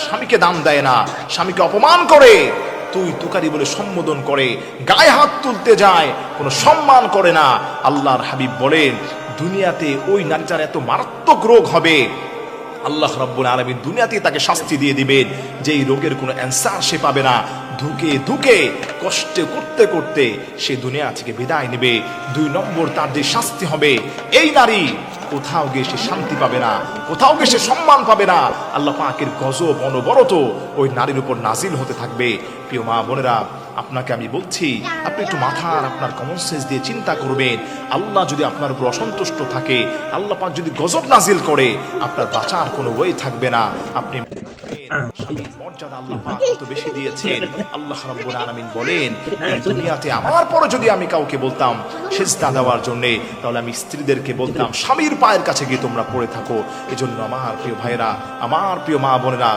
স্বামীকে দাম দেয় না, স্বামীকে অপমান করে, তুই তুকারি বলে সম্বোধন করে, গায়ে হাত তুলতে যায়, কোনো সম্মান করে না। আল্লাহর হাবিব বলেন দুনিয়াতে ওই নারীটার এত মারাত্মক রোগ হবে, আল্লাহ রাব্বুল আলামিন দুনিয়াতেই তাকে শাস্তি দিয়ে দিবেন, যেই রোগের কোনো অ্যান্সার সে পাবে না। ধুকে ধুকে কষ্ট করতে করতে সে দুনিয়া থেকে বিদায় নেবে। 2 নম্বর তার যে শাস্তি হবে, এই নারী কোথাও গিয়ে সে শান্তি পাবে না, কোথাও গিয়ে সে সম্মান পাবে না। আল্লাহ পাকের গজব অনবরত ওই নারীর উপর নাজিল হতে থাকবে। প্রিয় মা বোনেরা, আপনাকে আমি বলছি, আপনি একটু মাথার আপনার কমন সেন্স দিয়ে চিন্তা করবেন। আল্লাহ যদি আপনার উপর অসন্তুষ্ট থাকে, আল্লাহ পাক যদি গজব নাজিল করে, আপনার বাঁচার কোনো ওয়ে থাকবে না। আপনি স্বামীর মর্যাদা আল্লাহ পাক কত বেশি দিয়েছেন। আল্লাহ রাব্বুল আলামিন বলেন এই দুনিয়াতে আমার পরে যদি আমি কাউকে বলতাম সিজদা দেওয়ার জন্য, তাহলে আমি স্ত্রীদেরকে বলতাম স্বামীর পায়ের কাছে গিয়ে তোমরা পড়ে থাকো। এজন্য আমার প্রিয় ভাইয়েরা, আমার প্রিয় মা বোনেরা,